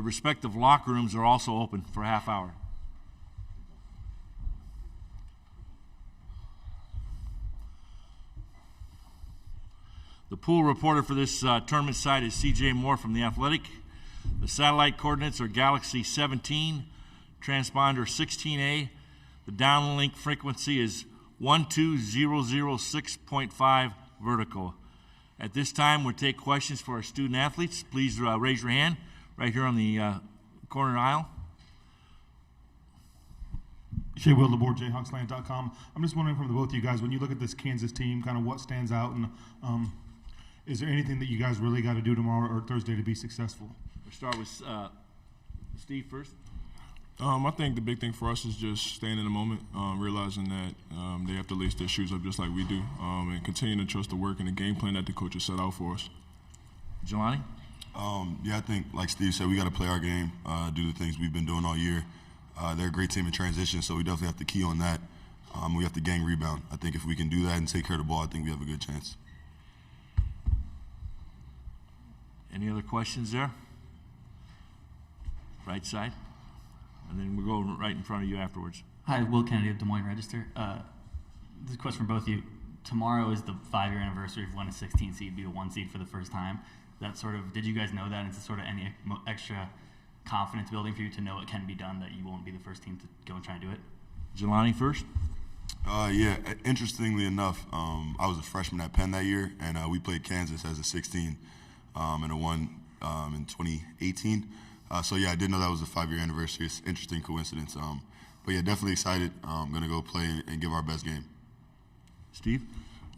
The respective locker rooms are also open for a half hour. The pool reporter for this tournament site is C.J. Moore from The Athletic. The satellite coordinates are Galaxy 17, transponder 16A. The downlink frequency is 12006.5 vertical. At this time, we'll take questions for our student athletes. Please raise your hand right here on the corner aisle. Shea Wildeboard, JayHawksLand.com. I'm just wondering from the both of you guys, when you look at this Kansas team, kind of what stands out, and is there anything that you guys really got to do tomorrow or Thursday to be successful? We'll start with Steve first. I think the big thing for us is just staying in the moment, realizing that they have to lace their shoes up just like we do, and continuing to trust the work and the game plan that the coaches set out for us. Jelani? Yeah, I think, like Steve said, we got to play our game, do the things we've been doing all year. They're a great team in transition, so we definitely have to key on that. We have to gang rebound. I think if we can do that and take care of the ball, I think we have a good chance. Any other questions there? Right side? And then we'll go right in front of you afterwards. Hi, Will Kennedy of Des Moines Register. This is a question for both of you. Tomorrow is the 5-year anniversary of when a 16 seed be a 1 seed for the first time. That sort of, did you guys know that? And is it sort of any extra confidence building for you to know it can be done, that you won't be the first team to go and try and do it? Jelani first. Yeah, interestingly enough, I was a freshman at Penn that year, and we played Kansas as a 16 and a 1 in 2018. So yeah, I did know that was a 5-year anniversary. It's an interesting coincidence. But yeah, definitely excited. I'm gonna go play and give our best game. Steve?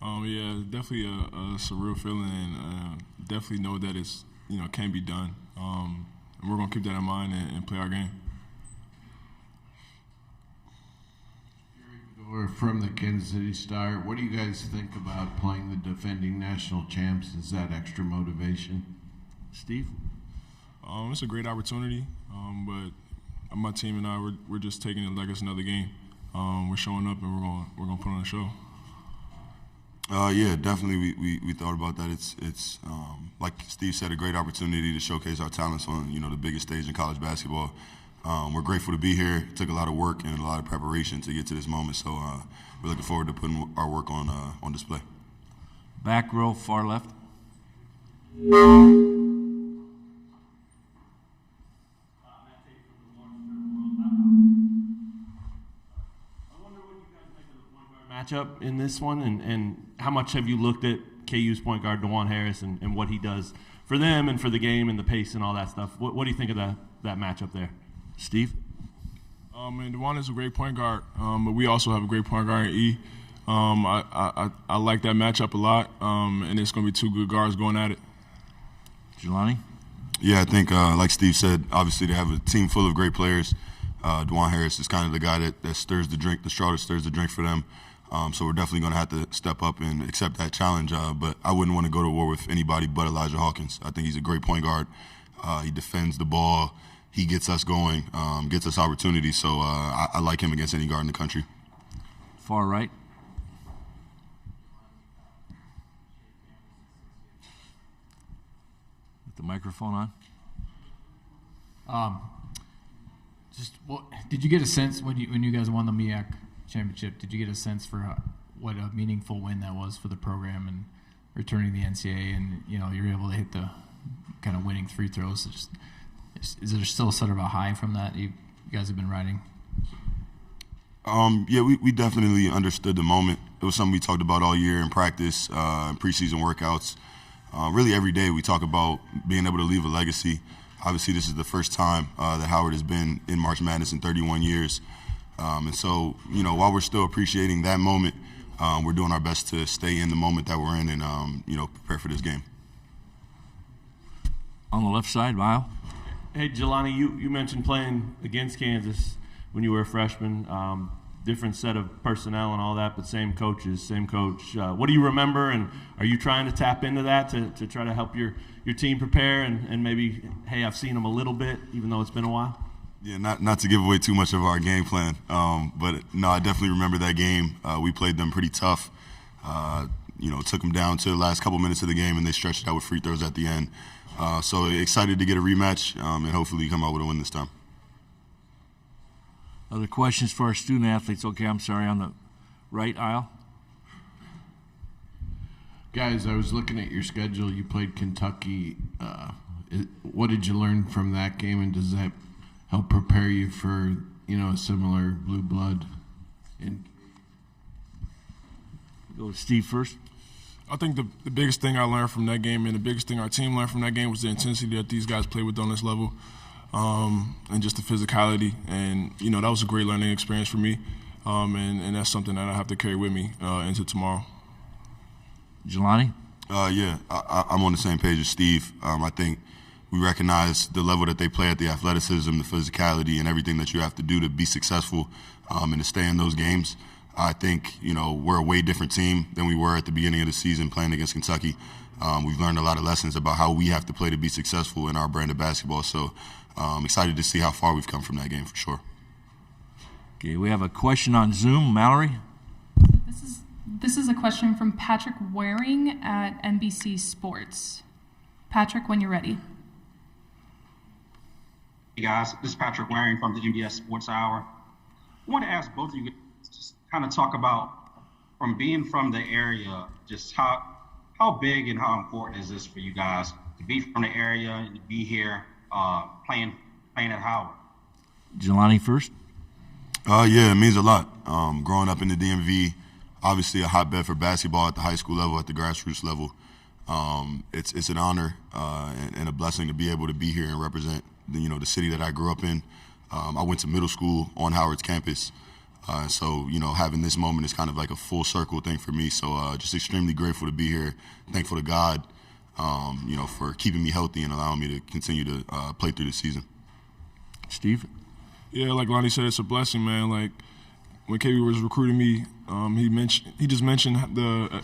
Yeah, definitely a surreal feeling, and definitely know that it's can be done. And we're gonna keep that in mind and play our game. We're from the Kansas City Star. What do you guys think about playing the defending national champs? Is that extra motivation? Steve? It's a great opportunity, but my team and I, we're just taking it like it's another game. We're showing up and we're gonna put on a show. Yeah, definitely. We thought about that. It's like Steve said, a great opportunity to showcase our talents on the biggest stage in college basketball. We're grateful to be here. It took a lot of work and a lot of preparation to get to this moment. So we're looking forward to putting our work on display. Back row, far left. Matchup in this one, and how much have you looked at KU's point guard DeJuan Harris and what he does for them and for the game and the pace and all that stuff? What do you think of that matchup there? Steve? And DeJuan is a great point guard, but we also have a great point guard in E. I like that matchup a lot, and it's going to be two good guards going at it. Jelani? Yeah, I think like Steve said, obviously they have a team full of great players. DeJuan Harris is kind of the guy that stirs the drink, the straw that stirs the drink for them. So we're definitely going to have to step up and accept that challenge. But I wouldn't want to go to war with anybody but Elijah Hawkins. I think he's a great point guard. He defends the ball. He gets us going, gets us opportunities. So I like him against any guard in the country. Far right. With the microphone on. Did you get a sense when you guys won the MEAC championship? Did you get a sense for what a meaningful win that was for the program and returning the NCAA, and you're able to hit the kind of winning free throws? Is there still sort of a high from that you guys have been riding? Yeah, we definitely understood the moment. It was something we talked about all year in practice, preseason workouts. Really every day we talk about being able to leave a legacy. Obviously, this is the first time that Howard has been in March Madness in 31 years. And so, while we're still appreciating that moment, we're doing our best to stay in the moment that we're in and, prepare for this game. On the left side, Lyle. Hey, Jelani, you mentioned playing against Kansas when you were a freshman. Different set of personnel and all that, but same coaches, same coach. What do you remember, and are you trying to tap into that to try to help your team prepare and maybe, hey, I've seen them a little bit, even though it's been a while? Yeah, not to give away too much of our game plan, but no, I definitely remember that game. We played them pretty tough. Took them down to the last couple minutes of the game, and they stretched it out with free throws at the end. So excited to get a rematch and hopefully come out with a win this time. Other questions for our student athletes? Okay, I'm sorry, on the right aisle. Guys, I was looking at your schedule. You played Kentucky. What did you learn from that game, and does that help prepare you for, a similar blue blood? Go to Steve first. I think the biggest thing I learned from that game and the biggest thing our team learned from that game was the intensity that these guys play with on this level, and just the physicality. And, that was a great learning experience for me, and that's something that I have to carry with me into tomorrow. Jelani? Yeah, I'm on the same page as Steve. I think we recognize the level that they play at, the athleticism, the physicality, and everything that you have to do to be successful and to stay in those games. I think, we're a way different team than we were at the beginning of the season playing against Kentucky. We've learned a lot of lessons about how we have to play to be successful in our brand of basketball. So I'm excited to see how far we've come from that game for sure. Okay, we have a question on Zoom. Mallory? This is a question from Patrick Waring at NBC Sports. Patrick, when you're ready. Hey guys, this is Patrick Waring from the NBS Sports Hour. I want to ask both of you just kind of talk about, from being from the area, just how big and how important is this for you guys to be from the area and to be here playing at Howard? Jelani first. Yeah, it means a lot. Growing up in the DMV, obviously a hotbed for basketball at the high school level, at the grassroots level. It's an honor and a blessing to be able to be here and represent the city that I grew up in. I went to middle school on Howard's campus. So having this moment is kind of like a full circle thing for me. So just extremely grateful to be here. Thankful to God, for keeping me healthy and allowing me to continue to play through the season. Steve? Yeah, like Lonnie said, it's a blessing, man. Like, when KB was recruiting me, he just mentioned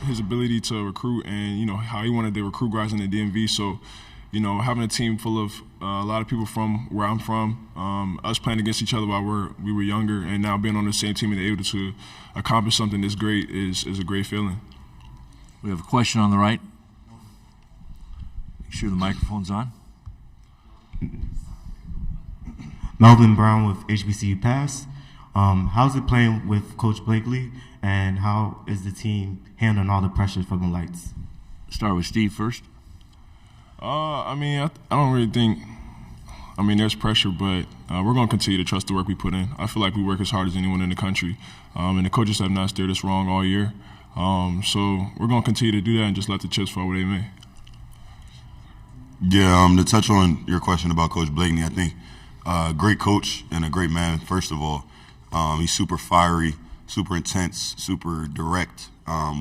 his ability to recruit and how he wanted to recruit guys in the DMV. So, having a team full of a lot of people from where I'm from, us playing against each other while we were younger, and now being on the same team and able to accomplish something this great is a great feeling. We have a question on the right. Make sure the microphone's on. Melvin Brown with HBCU Pass. How's it playing with Coach Blakeney, and how is the team handling all the pressures from the lights? Start with Steve first. I don't really think. There's pressure, but we're going to continue to trust the work we put in. I feel like we work as hard as anyone in the country, and the coaches have not steered us wrong all year. So we're going to continue to do that and just let the chips fall where they may. Yeah, to touch on your question about Coach Blakeney, I think great coach and a great man, first of all. He's super fiery, super intense, super direct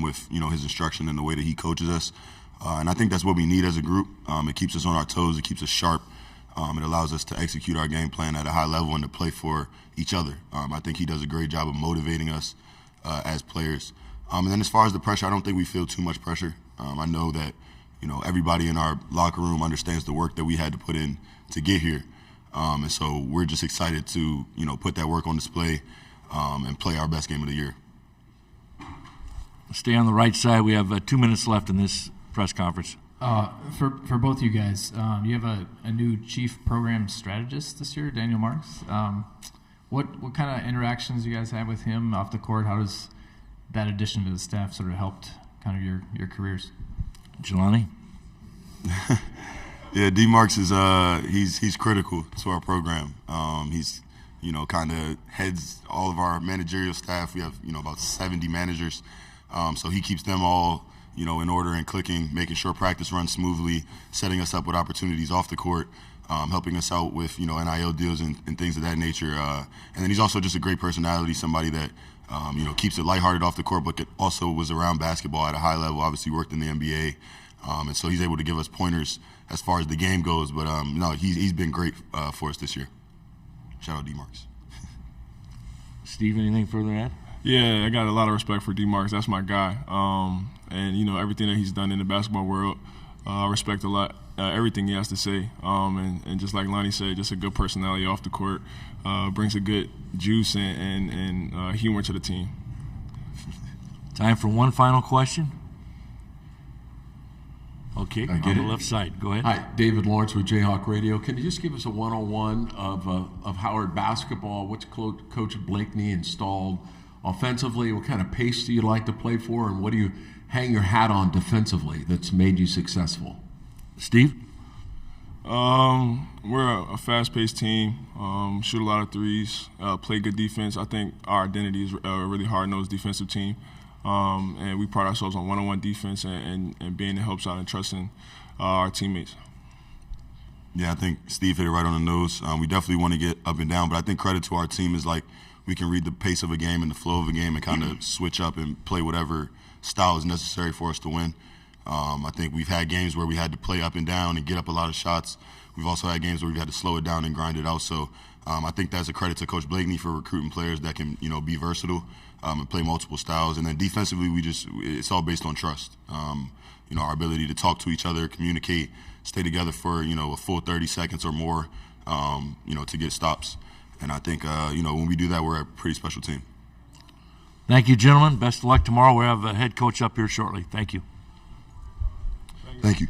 with his instruction and the way that he coaches us. And I think that's what we need as a group. It keeps us on our toes. It keeps us sharp. It allows us to execute our game plan at a high level and to play for each other. I think he does a great job of motivating us as players. And then as far as the pressure, I don't think we feel too much pressure. I know that everybody in our locker room understands the work that we had to put in to get here. And so we're just excited to, put that work on display and play our best game of the year. Stay on the right side. We have 2 minutes left in this press conference. For both you guys, you have a new chief program strategist this year, Daniel Marks. What kind of interactions do you guys have with him off the court? How does that addition to the staff sort of helped kind of your careers? Jelani? Yeah, D Marks is he's critical to our program. He's kind of heads all of our managerial staff. We have about 70 managers, so he keeps them all in order and clicking, making sure practice runs smoothly, setting us up with opportunities off the court, helping us out with NIL deals and things of that nature. And then he's also just a great personality, somebody that keeps it lighthearted off the court, but also was around basketball at a high level. Obviously worked in the NBA, and so he's able to give us pointers as far as the game goes. But he's been great for us this year. Shout out D Marks. Steve, anything further to add? Yeah, I got a lot of respect for D Marks. That's my guy. And everything that he's done in the basketball world, I respect a lot. Everything he has to say, and just like Lonnie said, just a good personality off the court, brings a good juice and humor to the team. Time for one final question. Okay, I on get the it. left side. Go ahead. Hi, David Lawrence with Jayhawk Radio. Can you just give us a one-on-one of Howard basketball? What's Coach Blakeney installed offensively? What kind of pace do you like to play for? And what do you hang your hat on defensively that's made you successful? Steve? We're a fast-paced team, shoot a lot of threes, play good defense. I think our identity is a really hard-nosed defensive team, and we pride ourselves on one-on-one defense and being the help side and trusting our teammates. Yeah, I think Steve hit it right on the nose. We definitely want to get up and down, but I think credit to our team is like we can read the pace of a game and the flow of a game and kind of switch up and play whatever style is necessary for us to win. I think we've had games where we had to play up and down and get up a lot of shots. We've also had games where we've had to slow it down and grind it out. So I think that's a credit to Coach Blakeney for recruiting players that can, be versatile and play multiple styles. And then defensively, it's all based on trust. Our ability to talk to each other, communicate, stay together for, a full 30 seconds or more, to get stops. And I think, when we do that, we're a pretty special team. Thank you, gentlemen. Best of luck tomorrow. We'll have a head coach up here shortly. Thank you. Thank you.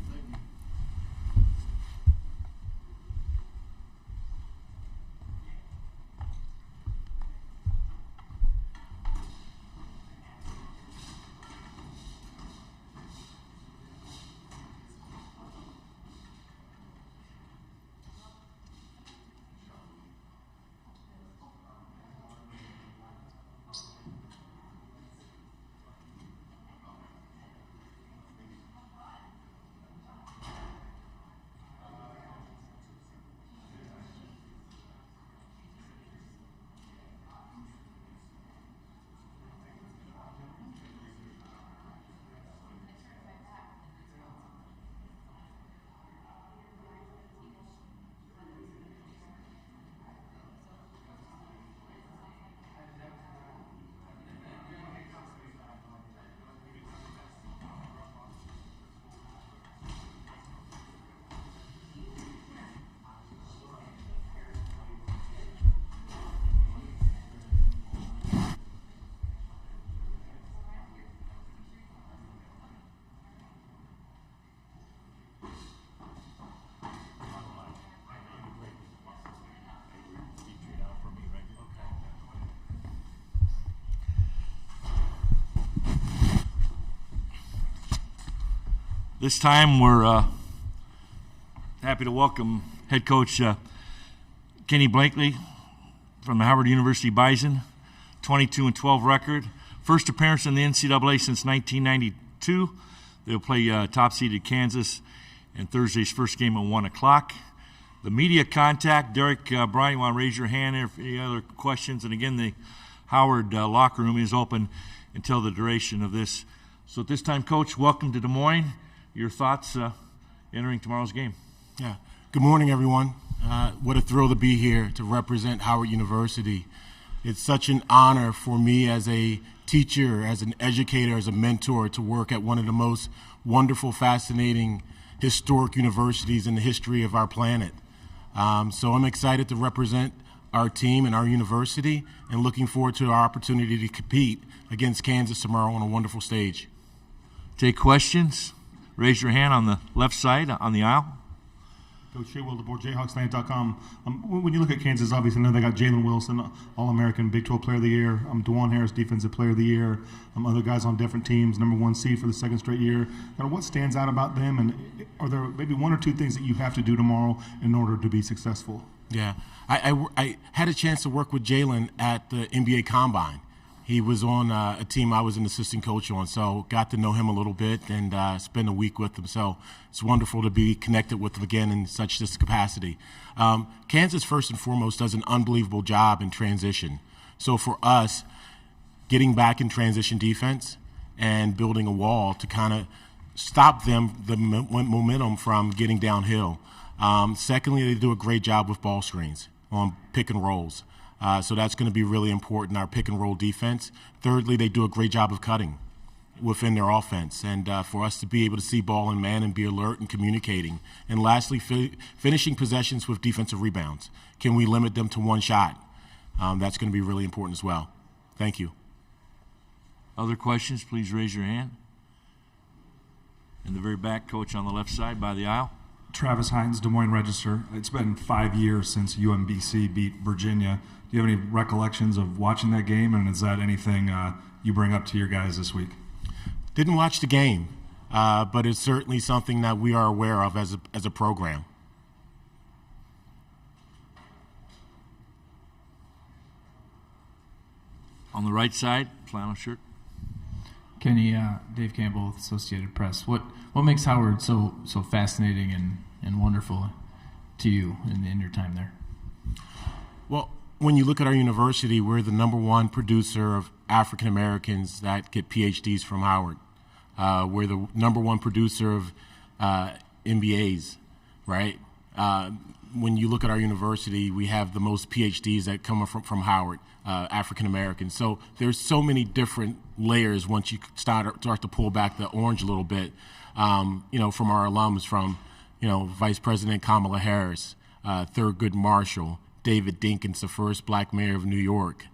This time we're happy to welcome head coach Kenny Blakeney from the Howard University Bison, 22-12 record. First appearance in the NCAA since 1992. They'll play top-seeded Kansas in Thursday's first game at 1 o'clock. The media contact, Derek, Brian, you want to raise your hand if any other questions? And again, the Howard locker room is open until the duration of this. So at this time, Coach, welcome to Des Moines. Your thoughts entering tomorrow's game? Yeah. Good morning, everyone. What a thrill to be here to represent Howard University. It's such an honor for me as a teacher, as an educator, as a mentor to work at one of the most wonderful, fascinating, historic universities in the history of our planet. So I'm excited to represent our team and our university and looking forward to our opportunity to compete against Kansas tomorrow on a wonderful stage. Take questions. Raise your hand on the left side on the aisle. Coach Shea Wildeboard, JayhawksLand.com. When you look at Kansas, obviously, I know they got Jalen Wilson, All-American, Big 12 Player of the Year. DeJuan Harris, Defensive Player of the Year. Other guys on different teams, #1 seed for the second straight year. What stands out about them, and are there maybe one or two things that you have to do tomorrow in order to be successful? Yeah, I had a chance to work with Jalen at the NBA Combine. He was on a team I was an assistant coach on, so got to know him a little bit and spend a week with him. So it's wonderful to be connected with him again in such this capacity. Kansas, first and foremost, does an unbelievable job in transition. So for us, getting back in transition defense and building a wall to kind of stop them, the momentum from getting downhill. Secondly, they do a great job with ball screens on pick and rolls. So that's going to be really important, our pick and roll defense. Thirdly, they do a great job of cutting within their offense, and for us to be able to see ball in man and be alert and communicating. And lastly, finishing possessions with defensive rebounds. Can we limit them to one shot? That's going to be really important as well. Thank you. Other questions, please raise your hand. In the very back, Coach, on the left side by the aisle. Travis Hines, Des Moines Register. It's been 5 years since UMBC beat Virginia. Do you have any recollections of watching that game, and is that anything you bring up to your guys this week? Didn't watch the game, but it's certainly something that we are aware of as a program. On the right side, flannel shirt. Kenny, Dave Campbell with Associated Press. What makes Howard so fascinating and wonderful to you in your time there? Well, when you look at our university, we're the #1 producer of African Americans that get PhDs from Howard. We're the #1 producer of MBAs, right? When you look at our university, we have the most PhDs that come from Howard, African Americans. So there's so many different layers once you start to pull back the orange a little bit, from our alums, from, Vice President Kamala Harris, Thurgood Marshall, David Dinkins, the first black mayor of New York.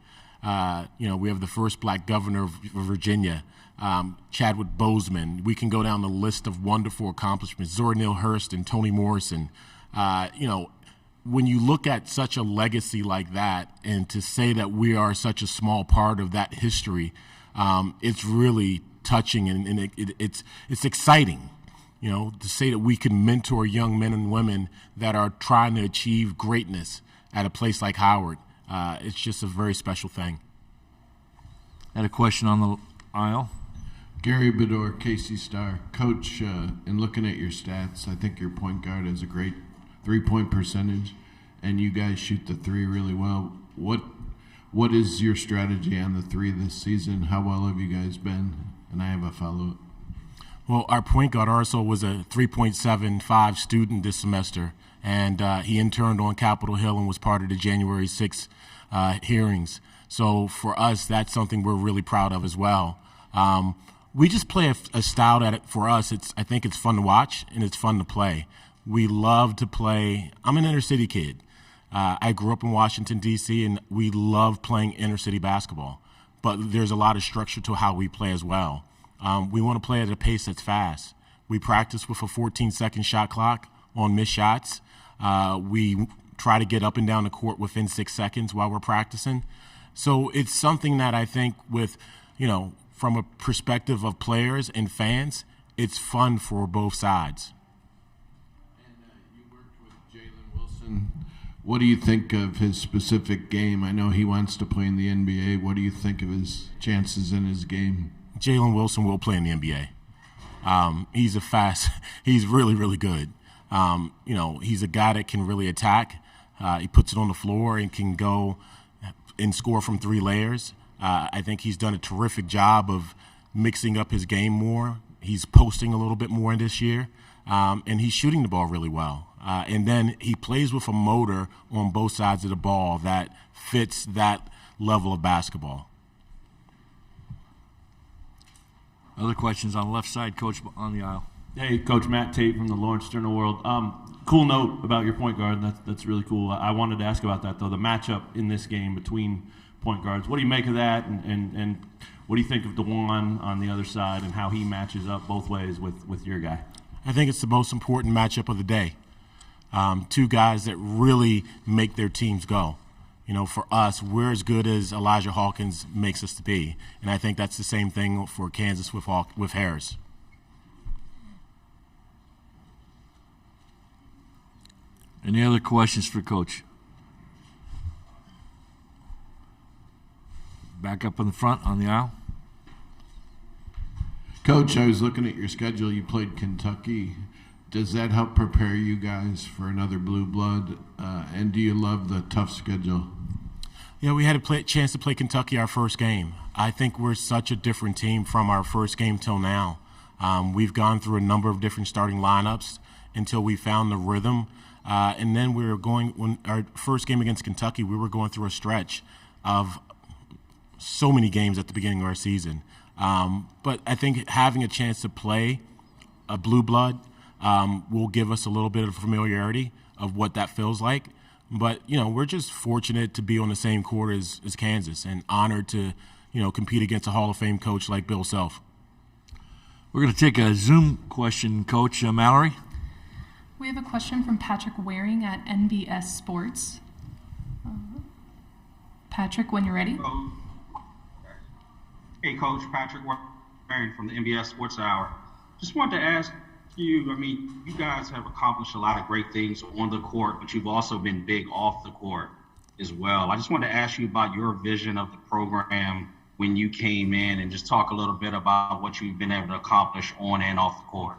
We have the first black governor of Virginia, Chadwick Boseman. We can go down the list of wonderful accomplishments, Zora Neale Hurston, Toni Morrison. When you look at such a legacy like that, and to say that we are such a small part of that history, it's really touching, and it's exciting, to say that we can mentor young men and women that are trying to achieve greatness at a place like Howard. It's just a very special thing. I had a question on the aisle. Gary Bedore, KC Star. Coach, in looking at your stats, I think your point guard has a great three-point percentage, and you guys shoot the three really well. What is your strategy on the three this season? How well have you guys been? And I have a follow-up. Well, our point guard also was a 3.75 student this semester, and he interned on Capitol Hill and was part of the January 6th hearings. So for us, that's something we're really proud of as well. We just play a style that, for us, I think it's fun to watch and it's fun to play. We love to play. I'm an inner city kid. I grew up in Washington, D.C., and we love playing inner city basketball. But there's a lot of structure to how we play as well. We want to play at a pace that's fast. We practice with a 14-second shot clock on missed shots. We try to get up and down the court within 6 seconds while we're practicing. So it's something that I think from a perspective of players and fans, it's fun for both sides. And you worked with Jalen Wilson. What do you think of his specific game? I know he wants to play in the NBA. What do you think of his chances in his game? Jalen Wilson will play in the NBA. He's really, really good. He's a guy that can really attack. He puts it on the floor and can go and score from 3 layers. I think he's done a terrific job of mixing up his game more. He's posting a little bit more this year, and he's shooting the ball really well. And then he plays with a motor on both sides of the ball that fits that level of basketball. Other questions on the left side, Coach, on the aisle. Hey, Coach Matt Tate from the Lawrence Journal World. Cool note about your point guard. That's really cool. I wanted to ask about that, though, the matchup in this game between point guards. What do you make of that, and what do you think of DeJuan on the other side and how he matches up both ways with your guy? I think it's the most important matchup of the day. 2 guys that really make their teams go. For us, we're as good as Elijah Hawkins makes us to be, and I think that's the same thing for Kansas with Harris. Any other questions for Coach? Back up in the front on the aisle. Coach, I was looking at your schedule. You played Kentucky. Does that help prepare you guys for another blue blood? And do you love the tough schedule? Yeah, we had a chance to play Kentucky our first game. I think we're such a different team from our first game till now. We've gone through a number of different starting lineups until we found the rhythm. And then when our first game against Kentucky, we were going through a stretch of so many games at the beginning of our season. But I think having a chance to play a blue blood will give us a little bit of familiarity of what that feels like. But, we're just fortunate to be on the same court as Kansas and honored to, compete against a Hall of Fame coach like Bill Self. We're going to take a Zoom question, Coach Mallory. We have a question from Patrick Waring at NBS Sports. Patrick, when you're ready. Hey, Coach, Patrick Waring from the NBS Sports Hour. Just wanted to ask you, I mean, you guys have accomplished a lot of great things on the court, but you've also been big off the court as well. I just wanted to ask you about your vision of the program when you came in and just talk a little bit about what you've been able to accomplish on and off the court.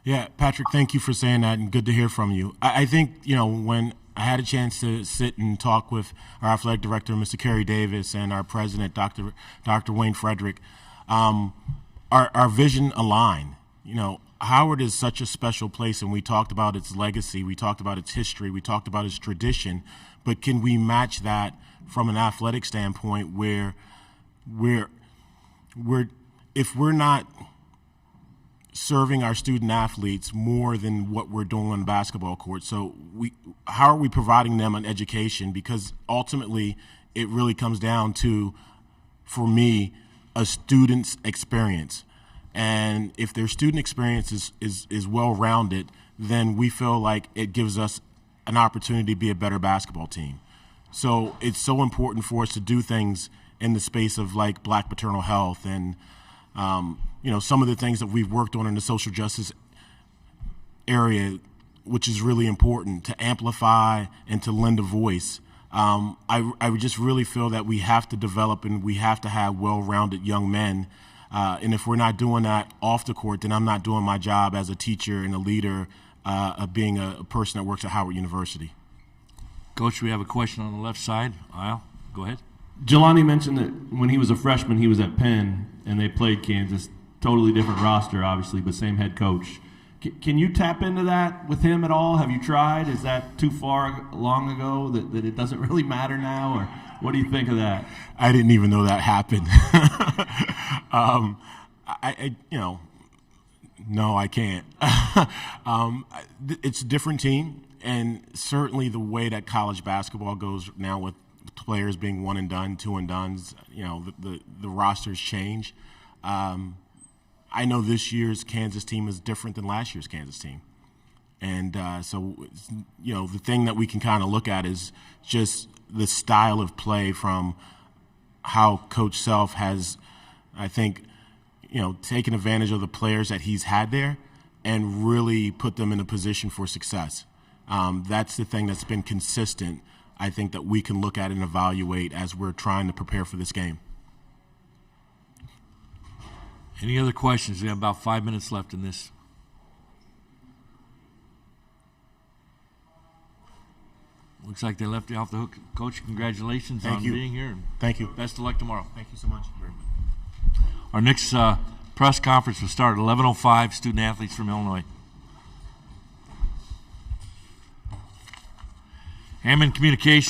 Yeah, Patrick, thank you for saying that, and good to hear from you. I think, you know, when I had a chance to sit and talk with our athletic director, Mr. Kerry Davis, and our president, Dr. Wayne Frederick, our vision aligned. You know, Howard is such a special place, and we talked about its legacy, we talked about its history, we talked about its tradition, but can we match that from an athletic standpoint where if we're not serving our student athletes more than what we're doing on the basketball court, so how are we providing them an education? Because ultimately it really comes down to, for me, a student's experience. And if their student experience is well-rounded, then we feel like it gives us an opportunity to be a better basketball team. So it's so important for us to do things in the space of like Black maternal health and, you know, some of the things that we've worked on in the social justice area, which is really important to amplify and to lend a voice. I would just really feel that we have to develop and we have to have well-rounded young men. And if we're not doing that off the court, then I'm not doing my job as a teacher and a leader of being a person that works at Howard University. Coach, we have a question on the left side aisle. Go ahead. Jelani mentioned that when he was a freshman, he was at Penn, and they played Kansas. Totally different roster, obviously, but same head coach. Can you tap into that with him at all? Have you tried? Is that too far long ago that it doesn't really matter now? Or what do you think of that? I didn't even know that happened. You know, no, I can't. It's a different team, and certainly the way that college basketball goes now with players being one and done, two and dones, you know, the rosters change. I know this year's Kansas team is different than last year's Kansas team. And so, you know, the thing that we can kind of look at is just the style of play from how Coach Self has, I think, you know, taken advantage of the players that he's had there and really put them in a position for success. That's the thing that's been consistent, I think, that we can look at and evaluate as we're trying to prepare for this game. Any other questions? We have about 5 minutes left in this. Looks like they left you off the hook. Coach, congratulations on being here. Thank you. Best of luck tomorrow. Thank you so much. Our next press conference will start at 11:05. Student athletes from Illinois. Hammond Communications